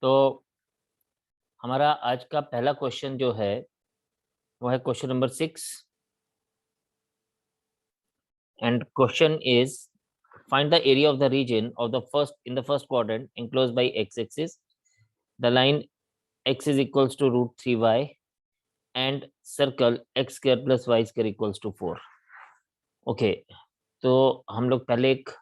तो हमारा आज का पहला क्वेश्चन जो है वो है question number 6 and question is find the area of the region of the first quadrant enclosed by x-axis. The line x is equals to root 3y and circle x square plus y square equals to 4. Okay, तो हम लोग पहले एक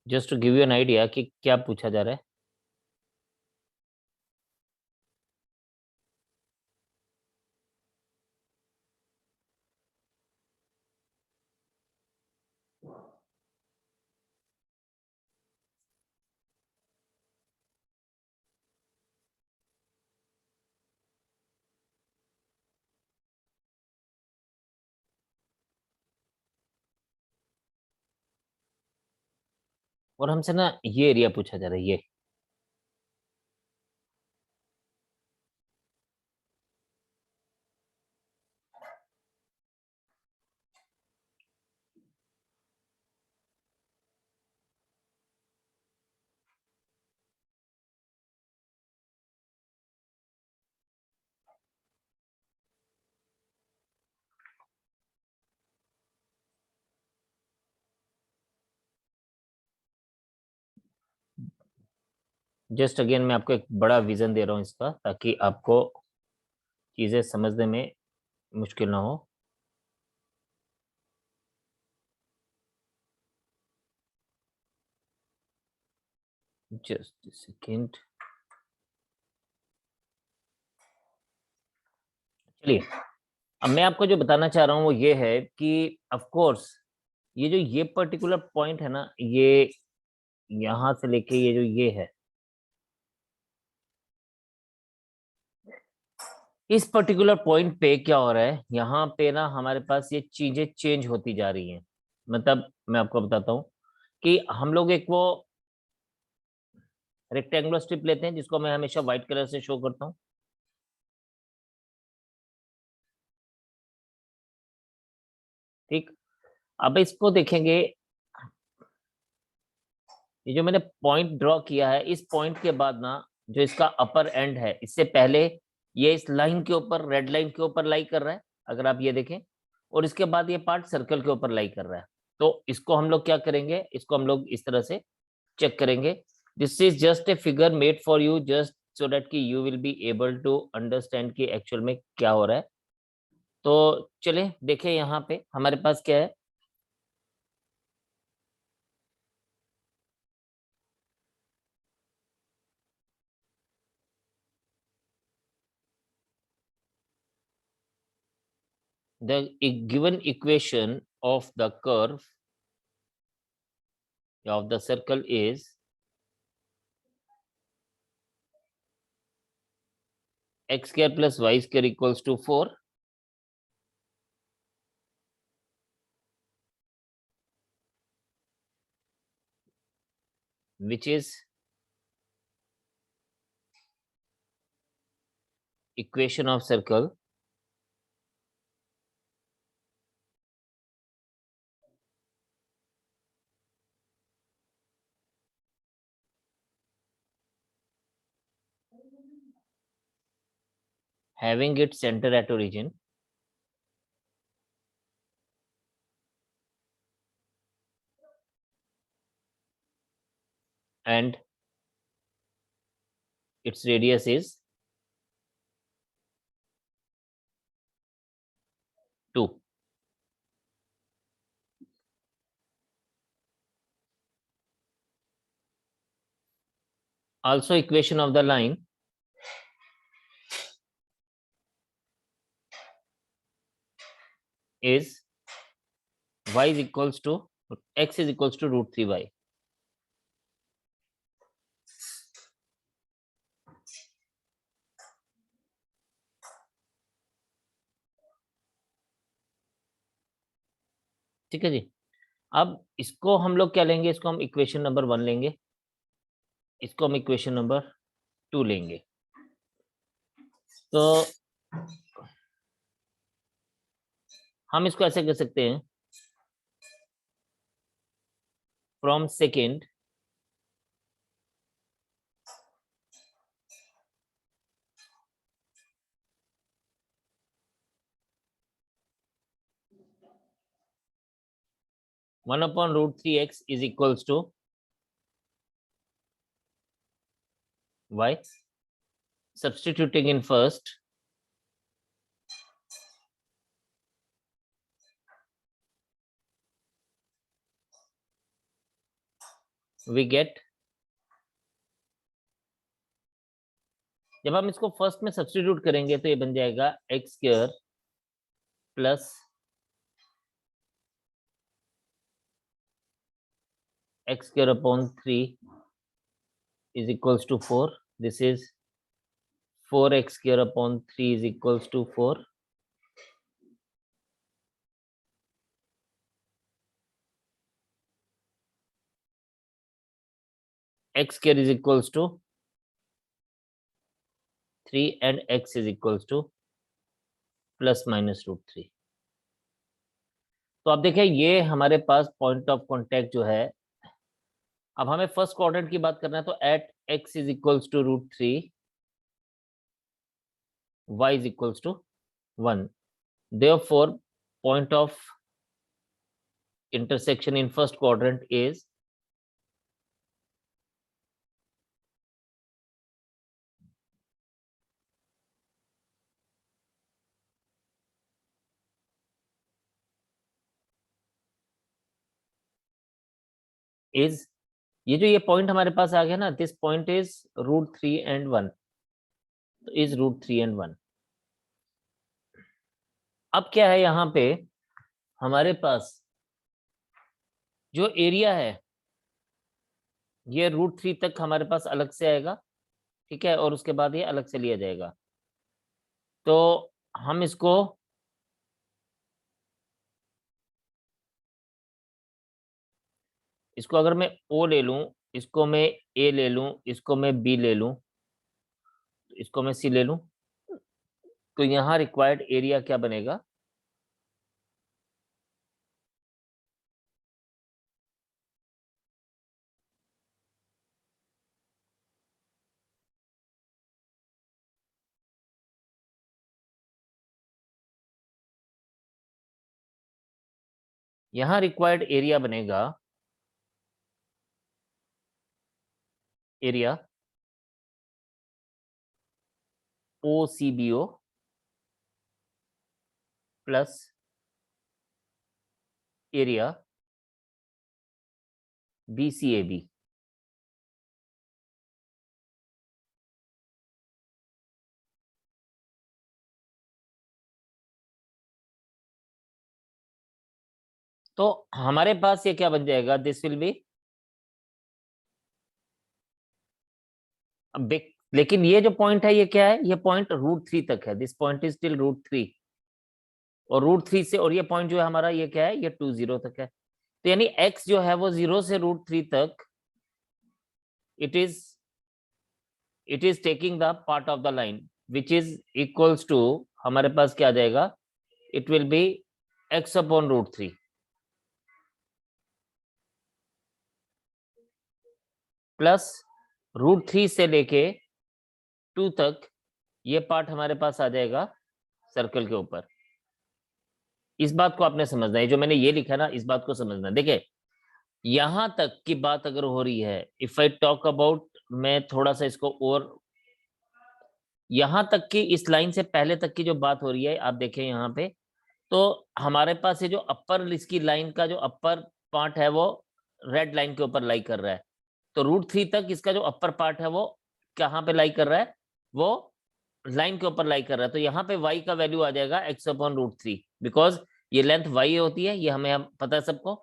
just to give you an idea कि क्या पूछा जा रहा है। और हमसे ना ये एरिया पूछा जा रहा है, ये जस्ट अगेन मैं आपको एक बड़ा विजन दे रहा हूँ इसका, ताकि आपको चीजें समझने में मुश्किल ना हो। जस्ट सेकेंड, चलिए अब मैं आपको जो बताना चाह रहा हूँ वो ये है कि ऑफ कोर्स ये पर्टिकुलर पॉइंट है ना, ये यहां से लेके ये जो ये है, इस पर्टिकुलर पॉइंट पे क्या हो रहा है, यहाँ पे ना हमारे पास ये चीजें चेंज होती जा रही हैं। मतलब मैं आपको बताता हूँ कि हम लोग एक वो रेक्टेंगुलर स्ट्रिप लेते हैं जिसको मैं हमेशा व्हाइट कलर से शो करता हूँ। ठीक, अब इसको देखेंगे, ये जो मैंने पॉइंट ड्रॉ किया है, इस पॉइंट के बाद ना जो इसका अपर एंड है, इससे पहले ये इस लाइन के ऊपर, रेड लाइन के ऊपर लाई कर रहा है, अगर आप ये देखें, और इसके बाद ये पार्ट सर्कल के ऊपर लाई कर रहा है। तो इसको हम लोग क्या करेंगे, इसको हम लोग इस तरह से चेक करेंगे। This is just a figure made for you, just so that कि you will be able to understand कि एक्चुअल में क्या हो रहा है। तो चलिए देखें, यहाँ पे हमारे पास क्या है। The given equation of the curve of the circle is x square plus y square equals to 4, which is equation of circle having its center at origin and its radius is 2. Also equation of the line is y is equals to x is equals to root 3y. ठीक है जी। अब इसको हम लोग क्या लेंगे, इसको हम इक्वेशन नंबर 1 लेंगे, इसको हम इक्वेशन नंबर 2 लेंगे। तो हम इसको ऐसे कर सकते हैं, from second one upon root 3x is equals to y, substituting in first, we get, जब हम इसको फर्स्ट में सब्स्टिट्यूट करेंगे तो ये बन जाएगा x square plus x square upon 3 is equals to 4. This is 4x square upon 3 is equals to 4. X square is equals to 3 and x is equals to plus minus root 3. तो आप देखिए ये हमारे पास पॉइंट ऑफ कांटेक्ट जो है, अब हमें first quadrant की बात करना है, तो eight x is equals to root 3, y is equals to 1. Therefore, point of intersection in first quadrant is ये जो ये पॉइंट हमारे पास आ गया ना, this point is root 3 and 1, तो इज रूट 3 and 1. अब क्या है यहाँ पे हमारे पास जो एरिया है ये रूट 3 तक हमारे पास अलग से आएगा, ठीक है, और उसके बाद ये अलग से लिया जाएगा। तो हम इसको अगर मैं ओ ले लूं, इसको मैं ए ले लूं, इसको मैं बी ले लूं, इसको मैं सी ले लूं, तो यहाँ रिक्वायर्ड एरिया क्या बनेगा, यहाँ रिक्वायर्ड एरिया बनेगा, area O C B O plus area B C A B. तो हमारे पास ये क्या बन जाएगा, दिस विल बी बिग, लेकिन ये जो पॉइंट है ये क्या है, ये पॉइंट रूट 3 तक है, this point is till root 3, और रूट 3 से, और ये पॉइंट जो है हमारा ये क्या है, ये 2 0 तक है। तो यानी x जो है वो 0 से रूट 3 तक it is taking the part of the line which is equals to, हमारे पास क्या आ जाएगा, it will be x upon root 3 plus root 3 से लेके 2 तक ये पार्ट हमारे पास आ जाएगा सर्कल के ऊपर। इस बात को आपने समझना है, जो मैंने ये लिखा ना, इस बात को समझना। देखिए यहां तक की बात अगर हो रही है, इफ आई टॉक अबाउट, मैं थोड़ा सा इसको, और यहां तक की इस लाइन से पहले तक की जो बात हो रही है, आप देखें यहाँ पे, तो हमारे पास ये जो अपर इसकी लाइन का जो अपर पार्ट है वो रेड लाइन के ऊपर लाई कर रहा है, तो रूट 3 तक इसका जो अपर पार्ट है वो कहाँ पे लाई कर रहा है, वो लाइन के ऊपर लाई कर रहा है। तो यहाँ पे y का वैल्यू आ जाएगा x अपॉन रूट 3, बिकॉज ये लेंथ y होती है, ये हमें पता है सबको,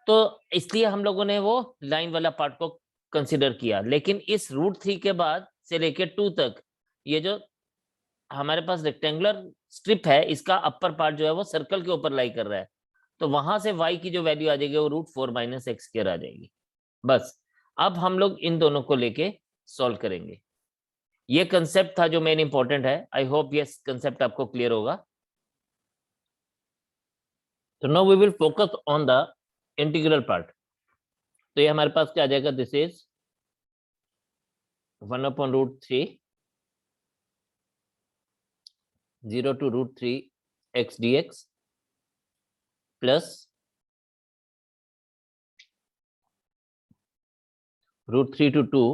तो इसलिए हम लोगों ने वो लाइन वाला पार्ट को कंसिडर किया। लेकिन इस रूट 3 के बाद से लेके 2 तक ये जो हमारे पास रेक्टेंगुलर स्ट्रिप है, इसका अपर पार्ट जो है वो सर्कल के ऊपर लाई कर रहा है, तो वहां से y की जो वैल्यू आ जाएगी वो √4 - x² आ जाएगी। बस अब हम लोग इन दोनों को लेके सॉल्व करेंगे। ये कंसेप्ट था जो मेन इंपॉर्टेंट है। आई होप ये कंसेप्ट आपको क्लियर होगा। तो now we will focus on the integral part. तो ये हमारे पास क्या आ जाएगा, this is 1/√3 0 to √3 x dx plus √3 to 2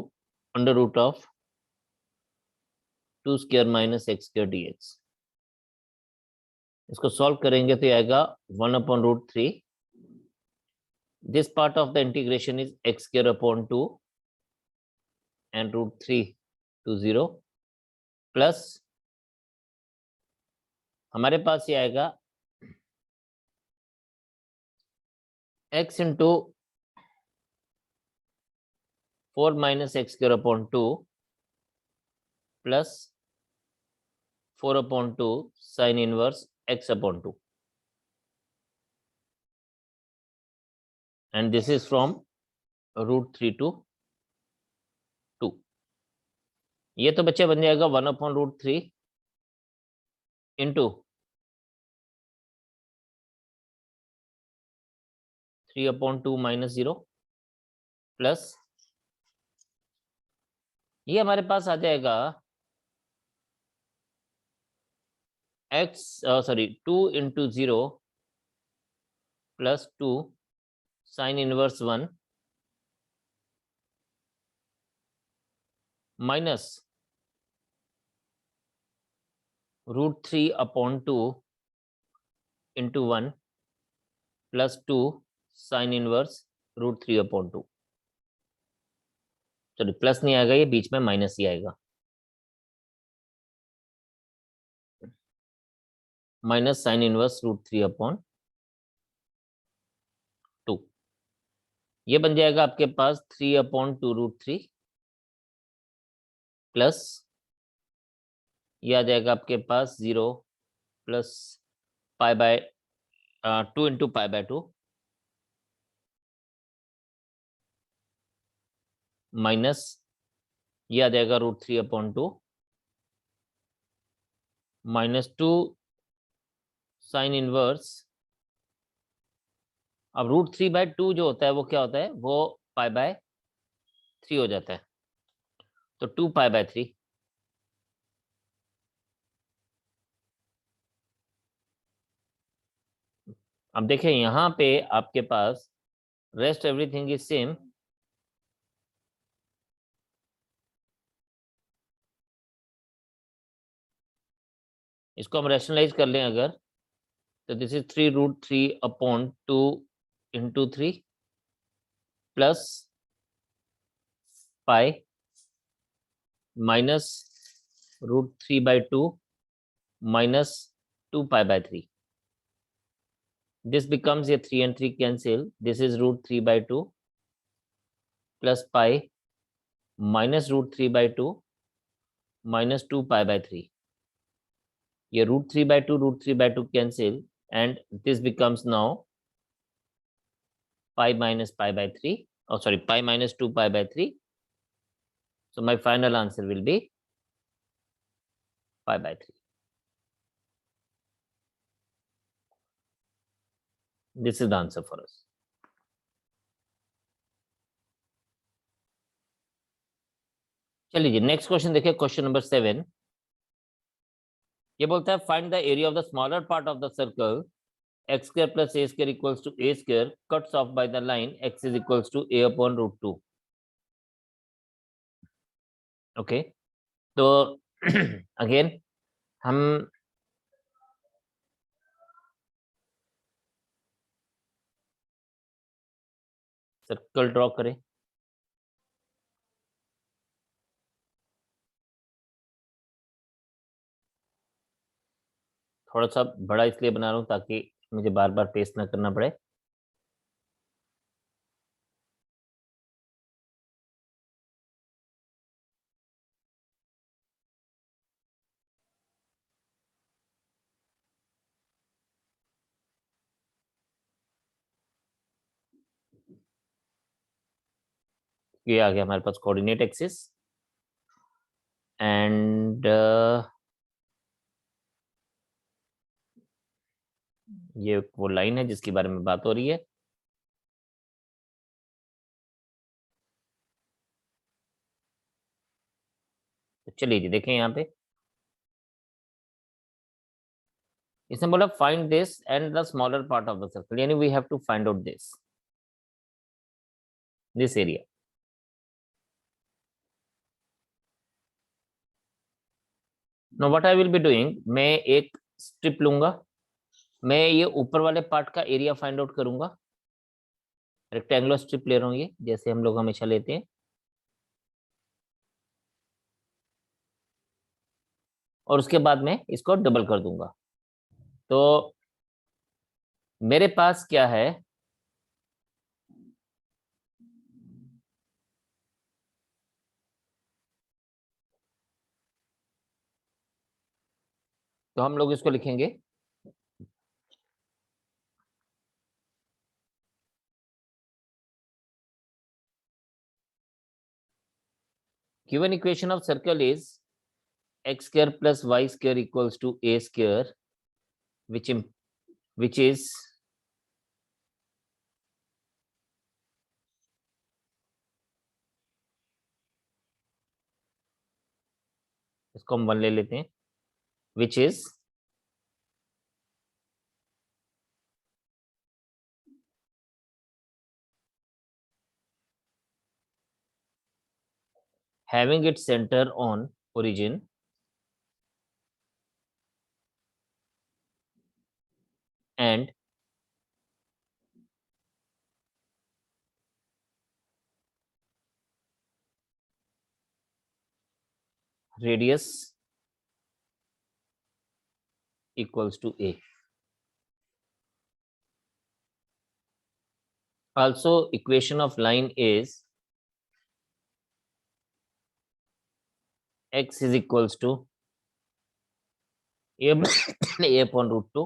√2² - x² dx। इसको सॉल्व करेंगे तो आएगा 1/√3। This part of the integration is x²/2 and √3 to 0 plus हमारे पास ये आएगा x into 4 - x²/2 plus 4/2 sin inverse x/2 and this is from √3 to 2। ये तो बच्चे बन जाएगा 1/√3 इंटू 3/2 - 0 प्लस ये हमारे पास आ जाएगा x 2 into 0 plus 2 sin inverse 1 minus √3/2 into 1 plus 2 sin inverse √3/2। चलिए प्लस नहीं आएगा, ये बीच में माइनस ही आएगा, माइनस sin इनवर्स √3/2। ये बन जाएगा आपके पास 3/2√3 प्लस ये आ जाएगा आपके पास 0 प्लस √2 इंटू π/2 माइनस ये आ जाएगा √3/2 -2 sin इनवर्स। अब √3/2 जो होता है वो क्या होता है, वो π/3 हो जाता है, तो 2π/3। अब देखिए यहाँ पे आपके पास रेस्ट एवरीथिंग इज सेम। इसको हम रैशनलाइज कर लें अगर, तो this is 3√3/2 into 3 plus pi minus √3/2 minus 2π/3। This becomes a 3 and 3 cancel. This is √3/2 plus pi minus √3/2 minus 2π/3। ये √3/2 cancel and this becomes now pi minus π/3, oh sorry, pi minus 2π/3। So my final answer will be π/3। This is the answer for us। चलिए जी next question देखिए, question number 7। ये बोलता है find the area of the smaller part of the circle x² plus a² equals to a² cuts off by the line x is equals to a/√2। Okay, तो again हम circle draw करें। थोड़ा सा बड़ा इसलिए बना रहा हूं ताकि मुझे बार बार पेस्ट ना करना पड़े। ये आ गया हमारे पास कोऑर्डिनेट एक्सिस एंड ये वो लाइन है जिसके बारे में बात हो रही है। तो चलिए जी देखें यहाँ पे इसने बोला find this and the smaller part of the circle, यानी we have to find out this area. No what I will be doing, मैं एक स्ट्रिप लूंगा, मैं ये ऊपर वाले पार्ट का एरिया फाइंड आउट करूंगा। रेक्टेंगुलर स्ट्रिप ले रहा हूँ ये, जैसे हम लोग हमेशा लेते हैं, और उसके बाद में इसको डबल कर दूंगा। तो मेरे पास क्या है, तो हम लोग इसको लिखेंगे given equation of circle is x square plus y square equals to a square, which is इसको हम 1 ले लेते हैं, which is having its center on origin and radius equals to a. Also, equation of line is x is equals to a a upon root 2.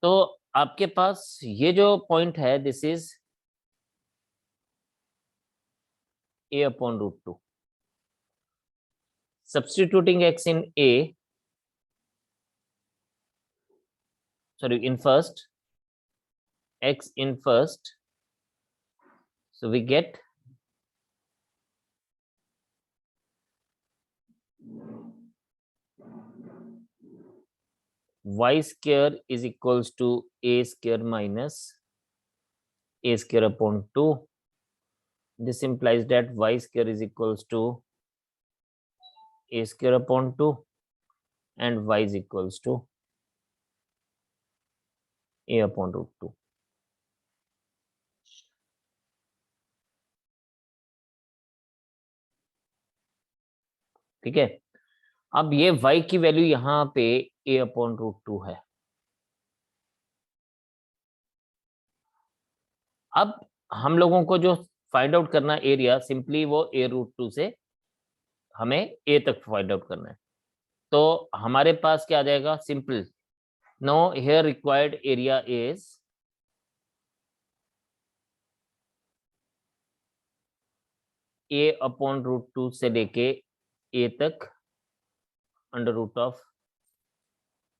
तो आपके पास ये जो point है, this is a upon root 2. Substituting x in a, sorry, in first, x in first, so we get y square is equals to a square minus a square upon 2. This implies that y square is equals to a square upon 2 and y is equals to a upon root 2. ठीक है, अब ये y की value यहाँ पे a upon root 2 है। अब हम लोगों को जो फाइंड आउट करना एरिया, सिंपली वो a रूट 2 से हमें a तक फाइंड आउट करना है। तो हमारे पास क्या आ जाएगा, simple, no here required area is a upon root 2 से लेके a तक under root of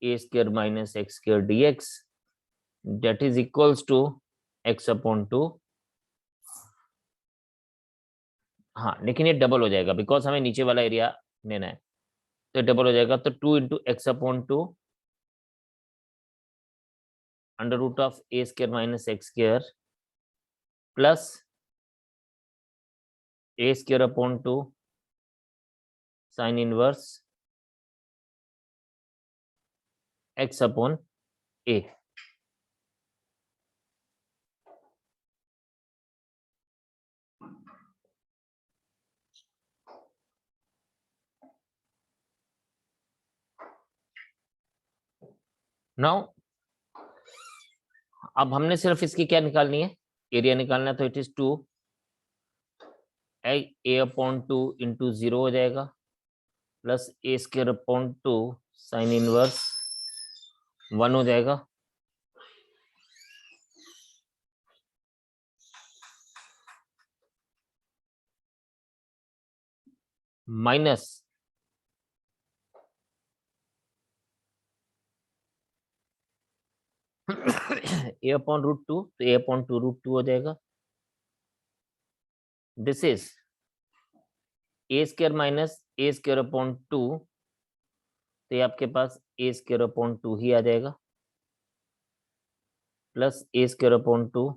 a square minus x square dx, that is equals to x upon 2। हाँ, लेकिन ये डबल हो जाएगा बिकॉज हमें नीचे वाला एरिया लेना है, तो डबल हो जाएगा। तो 2 into x upon 2 under root of a square minus x square plus A square upon 2 sine inverse x upon a. Now अब हमने सिर्फ इसकी क्या निकालनी है, एरिया निकालना है। तो it is 2 A upon 2 into 0 हो जाएगा प्लस ए स्क्वायर अपॉन 2 साइन इनवर्स 1 हो जाएगा। माइनस ए अपॉन रूट टू, तो ए अपॉन टू रूट टू हो जाएगा। This is a square minus A square upon to, तो ये आपके पास ए स्क्वायर अपॉन टू ही आ जाएगा, plus A square upon to.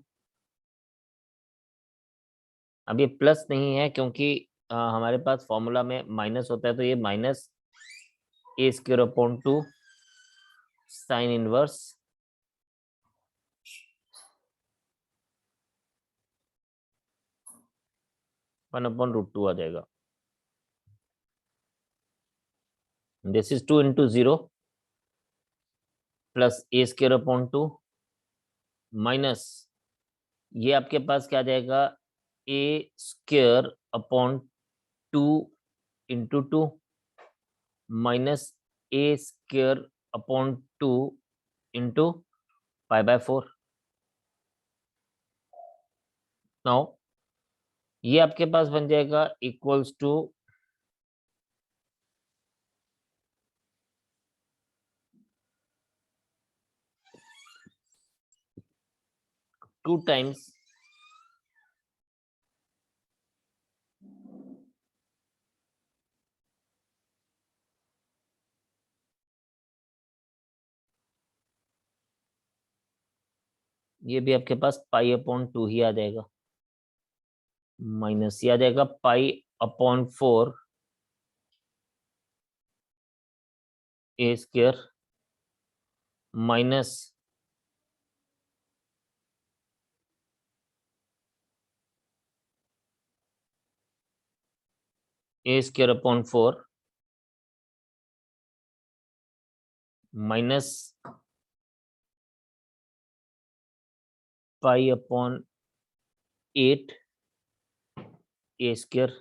अब ये प्लस नहीं है क्योंकि हमारे पास फॉर्मूला में माइनस होता है, तो ये माइनस ए square upon two sine inverse 1/√2 आ जाएगा। This is 2 into 0 plus A square upon two minus ये आपके पास क्या आ जाएगा, A square upon two into two minus A square upon two into π/4। Now ये आपके पास बन जाएगा इक्वल्स टू 2 टाइम्स ये भी आपके पास π/2 ही आ जाएगा, माइनस ये आ जाएगा π/4 a square minus A square upon 4 minus π/8 a square,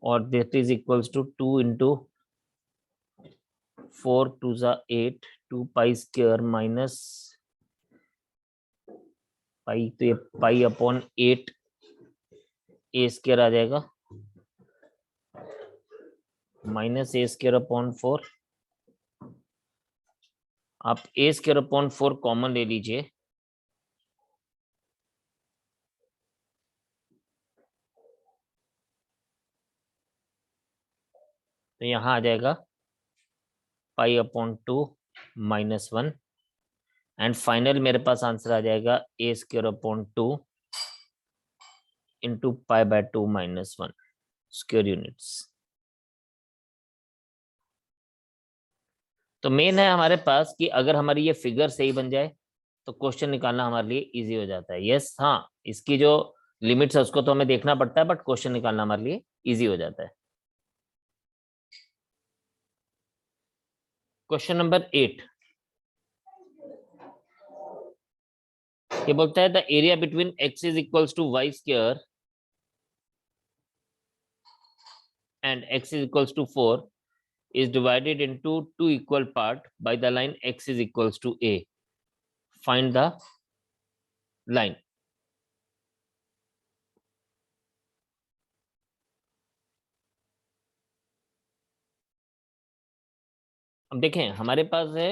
और that is equals to 2 into 4 to ज़ा 8 2 पाई स्क्वायर माइनस पाई, तो ये π/8 ए स्क्वायर आ जाएगा माइनस ए स्क्वायर अपॉन 4। आप ए स्क्वायर अपॉन 4 कॉमन ले लीजिए, तो यहाँ आ जाएगा π/2 -1 एंड फाइनल मेरे पास आंसर आ जाएगा A square upon 2 into π/2 -1 square units. तो मेन है हमारे पास कि अगर हमारी ये फिगर सही बन जाए तो क्वेश्चन निकालना हमारे लिए इजी हो जाता है। यस हाँ, इसकी जो लिमिट्स है उसको तो हमें देखना पड़ता है, बट क्वेश्चन निकालना हमारे लिए इजी हो जाता है। क्वेश्चन नंबर 8 ये बोलता है the area between x is equals to y square and x is equals to 4 is divided into two equal part by the line x is equals to a. Find the line. अब देखें हमारे पास है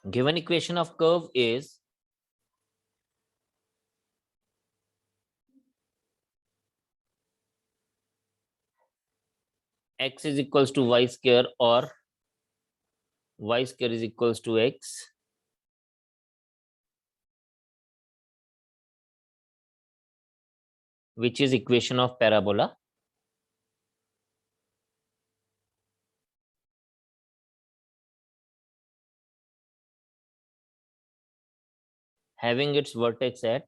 given equation of curve is x is equals to y square or y square is equals to x. Which is equation of parabola. Having its vertex at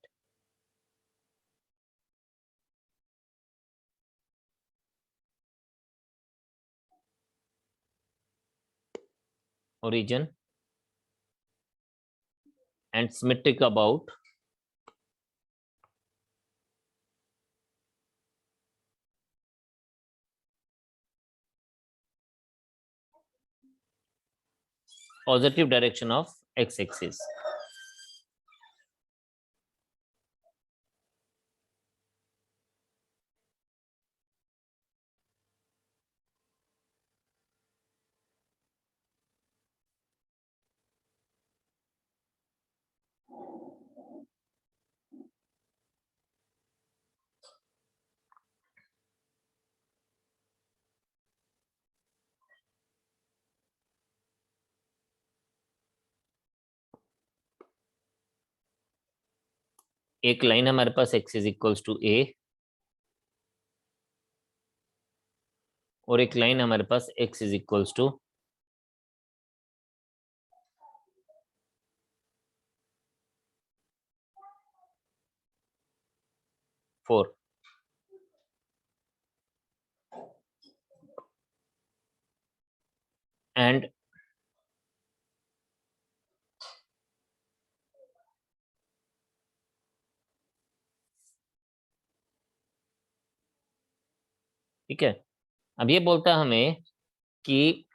origin and symmetric about positive direction of x axis. एक line हमारे पास x is equals to a और एक line हमारे पास x is equals to 4 and ठीक है। अब ये बोलता है हमें कि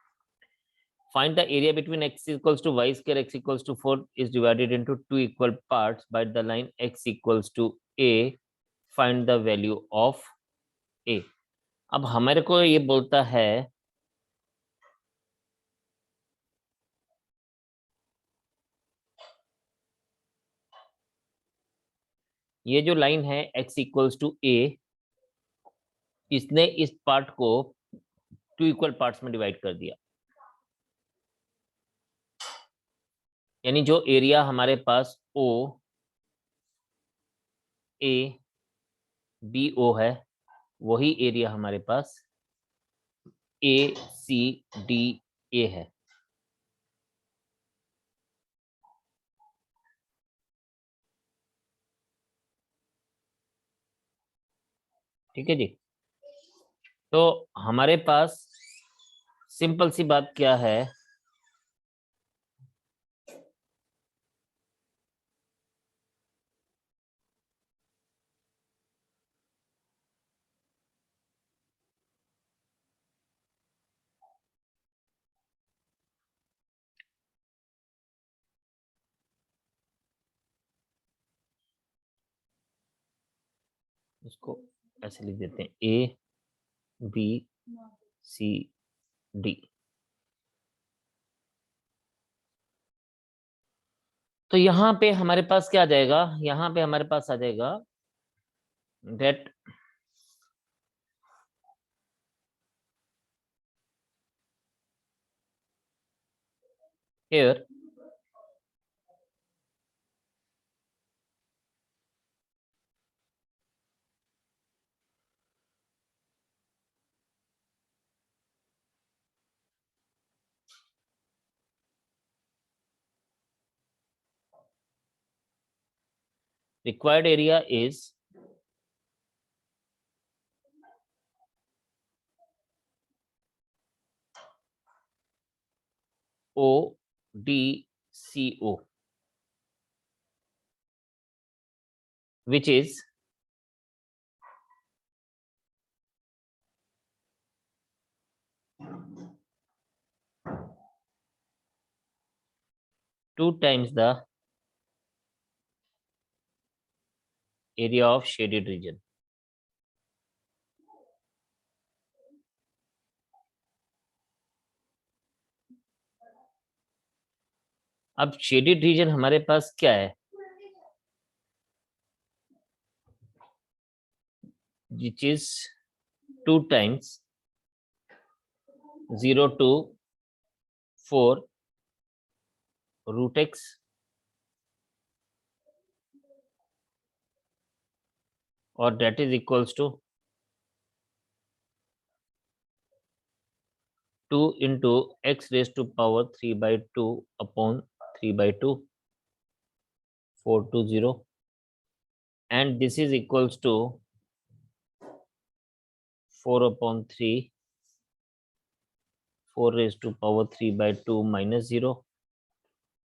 find the area between x equals to y square x equals to 4 is divided into two equal parts by the line x equals to a. Find the value of a. अब हमारे को ये बोलता है ये जो लाइन है x equals to a, इसने इस पार्ट को टू इक्वल पार्ट्स में डिवाइड कर दिया। यानी जो एरिया हमारे पास ओ ए बी ओ है वही एरिया हमारे पास ए सी डी ए है। ठीक है जी। तो हमारे पास सिंपल सी बात क्या है, इसको ऐसे लिख देते हैं ए बी सी डी। तो यहाँ पे हमारे पास क्या आ जाएगा, यहाँ पे हमारे पास आ जाएगा that here required area is ODCO, which is two times the area of shaded region. अब शेडेड रीजन हमारे पास क्या है, which is 2 times 0 to 4 root x or that is equals to 2 into x raised to power 3 by 2 upon 3 by 2 420, and this is equals to 4 upon 3 4 raised to power 3 by 2 minus 0,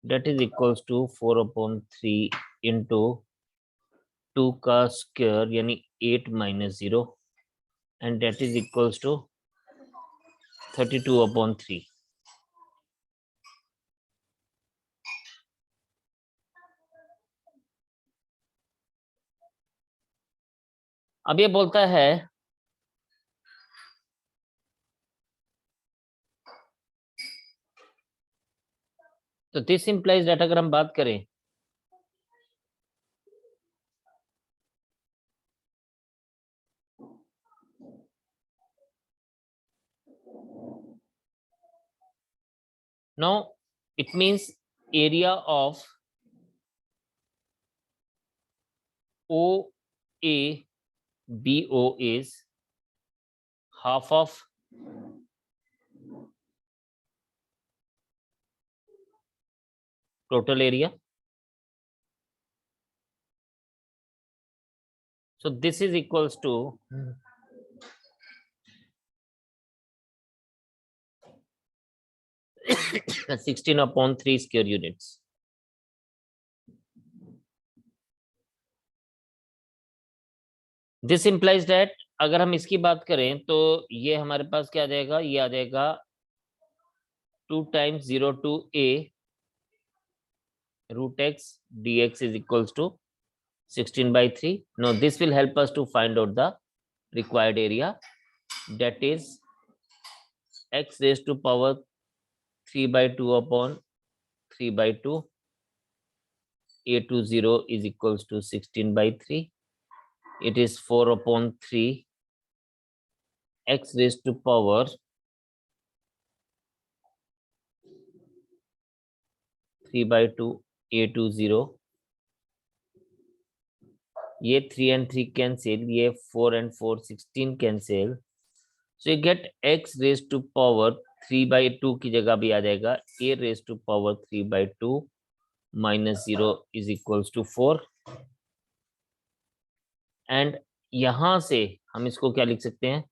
that is equals to 4 upon 3 into 2 का square यानी 8 minus 0, and that is equals to 32 upon 3. अब ये बोलता है तो this implies that अगर हम बात करें now it means area of OABO is half of total area. So this is equals to 16/3 square units. This implies that अगर हम इसकी बात करें तो ये हमारे पास क्या आ जाएगा, ये आ जाएगा 2 times 0 to a root x dx is equals to 16/3. Now this will help us to find out the required area, that is x raised to power 3/2 upon 3/2. A20 is equals to 16/3. It is 4/3 x raised to power 3/2 A20. ये 3 and 3 cancel, ये 4 and 4 16 cancel. So you get x raised to power 3/2 की जगह भी आ जाएगा a raised to power 3/2 minus 0 is equals to 4. And यहां से हम इसको क्या लिख सकते हैं,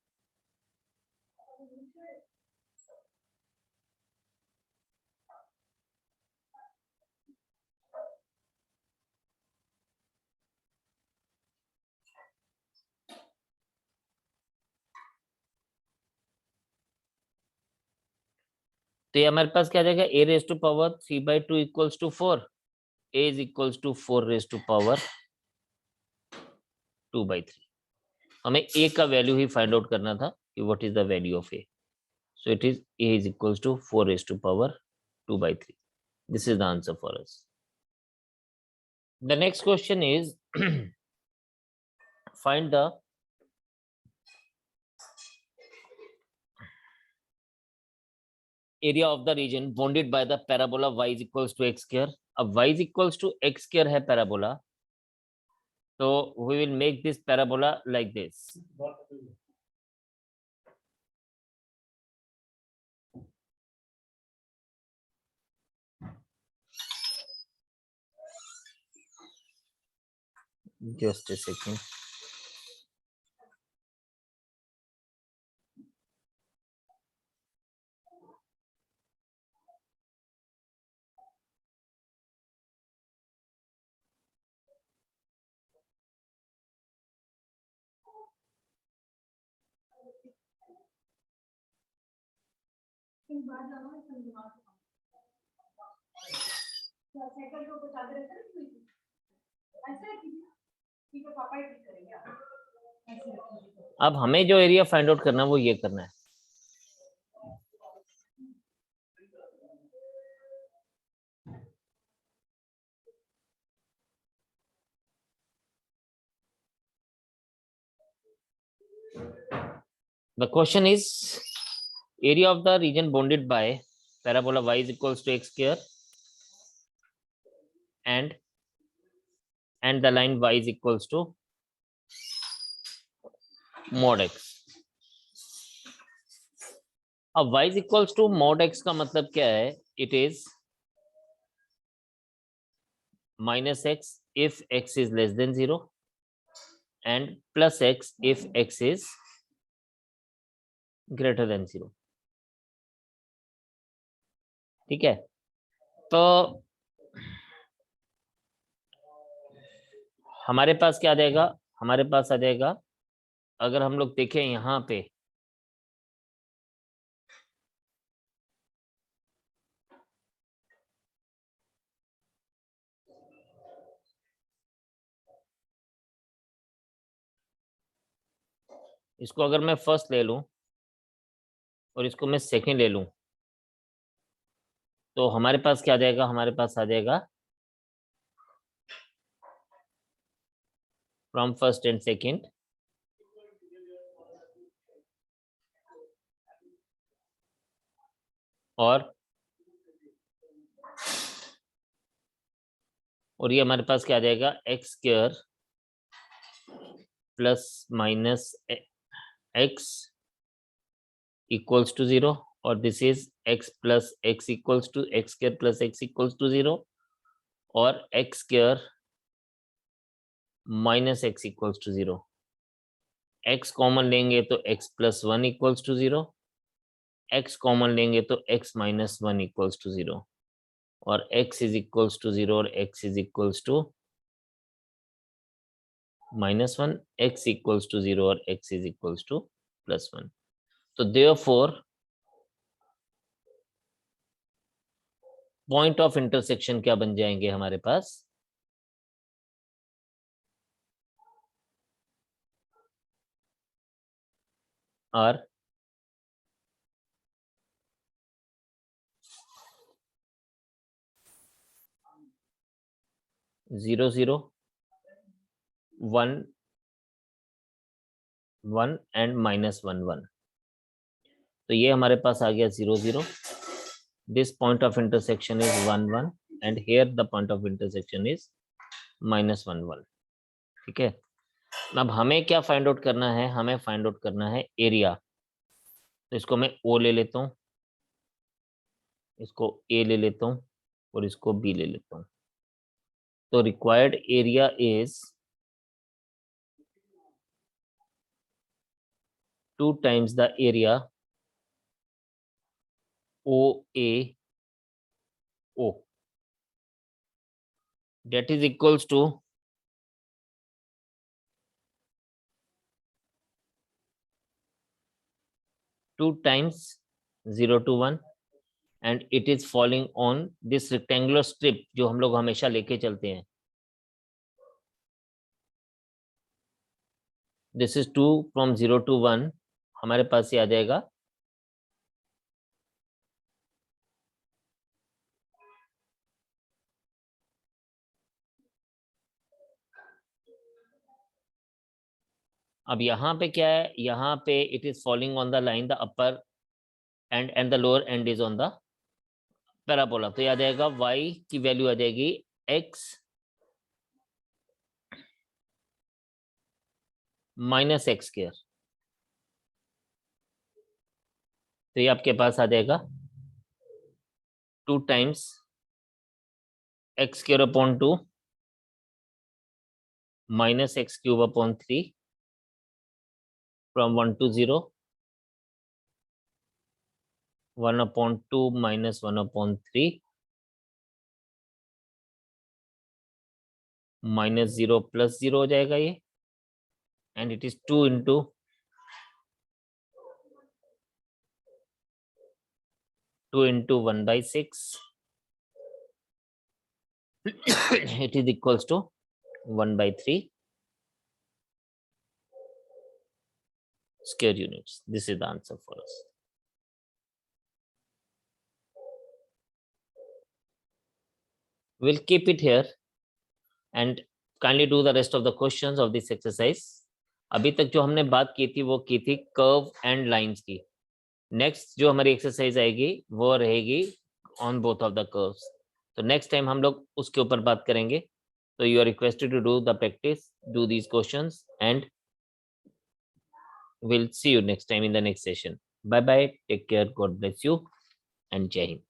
तो ये हमारे पास क्या आ जाएगा, a raised to power 3/2 equals to 4. a is equals to 4 raised to power 2/3. हमें a का वैल्यू ही फाइंड आउट करना था कि what is the value of a. So it is a is equals to 4 raised to power 2/3. This is the answer for us. The next question is find the area of the region bounded by the parabola y is equals to x square. अब y is equals to x square है parabola, so we will make this parabola like this. Just a second. अब हमें जो area find out करना है वो ये करना है. The question is area of the region bounded by parabola y is equals to x square and the line y is equals to mod x. अब y is equals to mod x का मतलब क्या है, it is minus x if x is less than 0 and plus x if x is greater than 0. ठीक है, तो हमारे पास क्या आ जाएगा, हमारे पास आ जाएगा अगर हम लोग देखें यहाँ पे इसको अगर मैं फर्स्ट ले लूं और इसको मैं सेकंड ले लूं तो हमारे पास क्या आ जाएगा, हमारे पास आ जाएगा फ्रॉम फर्स्ट एंड सेकंड और ये हमारे पास क्या आ जाएगा, x square plus minus x equals to 0 और this is x plus x equals to x square plus x equals to 0 और x square minus x equals to 0। X common लेंगे तो x plus 1 equals to 0, x common लेंगे तो x minus 1 equals to 0 और x is equals to 0 और x is equals to -1, x equals to 0 और x is equals to +1। तो therefore point of intersection क्या बन जाएंगे हमारे पास, आर 0 0 1 1 एंड -1 1। तो ये हमारे पास आ गया 0 0। This point of intersection is 1 1 and here the point of intersection is -1 1। ठीक है, अब हमें क्या फाइंड आउट करना है, हमें फाइंड आउट करना है एरिया। तो इसको मैं ओ ले लेता हूँ, इसको ए ले लेता हूँ और इसको बी ले लेता हूँ। तो required area is 2 times the area OAO, that is equals to 2 times 0 to 1 and it is falling on this rectangular strip जो हम लोग हमेशा लेके चलते हैं। This is 2 from 0 to 1, हमारे पास ये आ जाएगा अब यहाँ पे क्या है, यहाँ पे it is falling on the line the upper and the lower and is on the parabola. तो ये आ जाएगा y की वैल्यू आ जाएगी x माइनस एक्स स्क्वायर। तो ये आपके पास आ जाएगा 2 times x square upon 2 minus x cube upon 3 from 1 to 0, 1 upon 2 minus 1 upon 3 minus 0 plus 0 हो जाएगा ये, and it is 2 into 1 by 6 it is equals to 1 by 3 square units. This is the answer for us. We'll keep it here and kindly do the rest of the questions of this exercise. अभी तक जो हमने बात की थी वो की थी कर्व एंड लाइंस की। नेक्स्ट जो हमारी एक्सरसाइज आएगी वो रहेगी on both of the curves. तो नेक्स्ट टाइम हम लोग उसके ऊपर बात करेंगे। तो you are requested to do the practice, do these questions and we'll see you next time in the next session. Bye bye, take care, God bless you and Jai Hind.